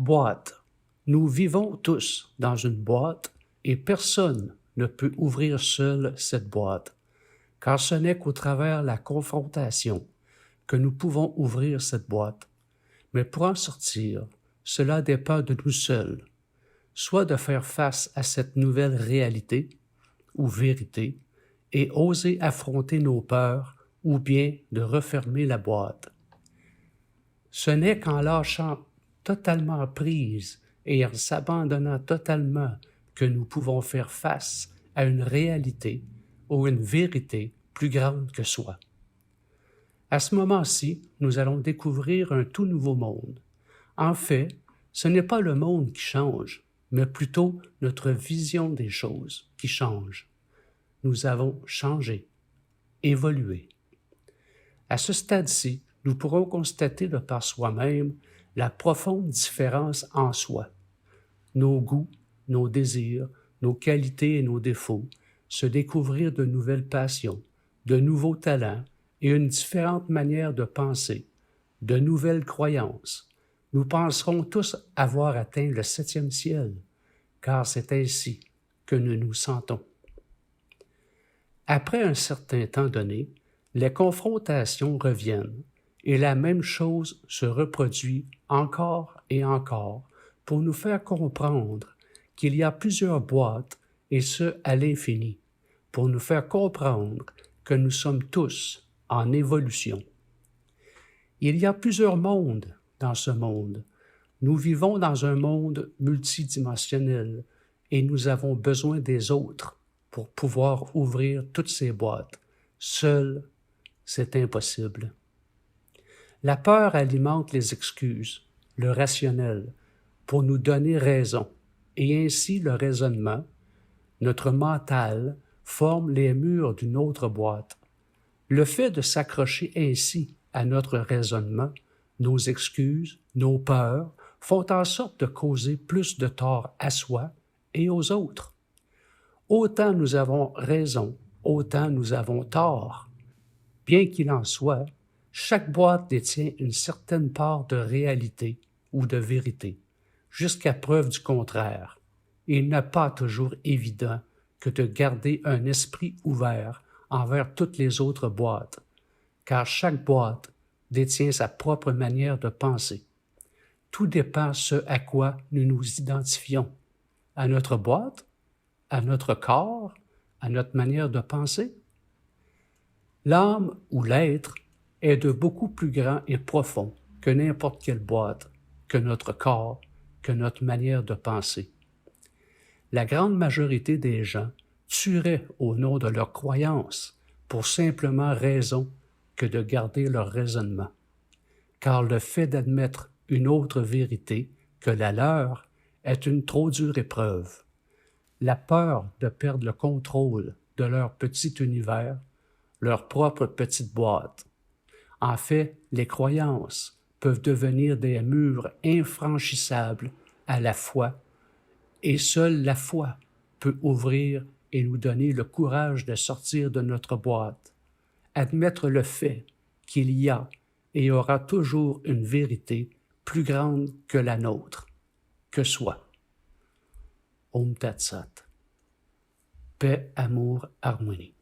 Boîte. Nous vivons tous dans une boîte et personne ne peut ouvrir seul cette boîte, car ce n'est qu'au travers la confrontation que nous pouvons ouvrir cette boîte. Mais pour en sortir, cela dépend de nous seuls, soit de faire face à cette nouvelle réalité ou vérité et oser affronter nos peurs ou bien de refermer la boîte. Ce n'est qu'en lâchant totalement prise et en s'abandonnant totalement que nous pouvons faire face à une réalité ou une vérité plus grande que soi. À ce moment-ci, nous allons découvrir un tout nouveau monde. En fait, ce n'est pas le monde qui change, mais plutôt notre vision des choses qui change. Nous avons changé, évolué. À ce stade-ci, nous pourrons constater de par soi-même la profonde différence en soi. Nos goûts, nos désirs, nos qualités et nos défauts, se découvrir de nouvelles passions, de nouveaux talents et une différente manière de penser, de nouvelles croyances. Nous penserons tous avoir atteint le 7e ciel, car c'est ainsi que nous nous sentons. Après un certain temps donné, les confrontations reviennent et la même chose se reproduit encore et encore pour nous faire comprendre qu'il y a plusieurs boîtes et ce à l'infini, pour nous faire comprendre que nous sommes tous en évolution. Il y a plusieurs mondes dans ce monde. Nous vivons dans un monde multidimensionnel et nous avons besoin des autres pour pouvoir ouvrir toutes ces boîtes. Seul, c'est impossible. La peur alimente les excuses, le rationnel, pour nous donner raison, et ainsi le raisonnement, notre mental, forme les murs d'une autre boîte. Le fait de s'accrocher ainsi à notre raisonnement, nos excuses, nos peurs, font en sorte de causer plus de tort à soi et aux autres. Autant nous avons raison, autant nous avons tort. Bien qu'il en soit, chaque boîte détient une certaine part de réalité ou de vérité, jusqu'à preuve du contraire. Il n'est pas toujours évident que de garder un esprit ouvert envers toutes les autres boîtes, car chaque boîte détient sa propre manière de penser. Tout dépend ce à quoi nous nous identifions, à notre boîte, à notre corps, à notre manière de penser. L'âme ou l'être est de beaucoup plus grand et profond que n'importe quelle boîte, que notre corps, que notre manière de penser. La grande majorité des gens tueraient au nom de leur croyance pour simplement raison que de garder leur raisonnement. Car le fait d'admettre une autre vérité que la leur est une trop dure épreuve. La peur de perdre le contrôle de leur petit univers, leur propre petite boîte. En fait, les croyances peuvent devenir des murs infranchissables à la foi, et seule la foi peut ouvrir et nous donner le courage de sortir de notre boîte, admettre le fait qu'il y a et aura toujours une vérité plus grande que la nôtre, que soi. Om Tat Sat. Paix, amour, harmonie.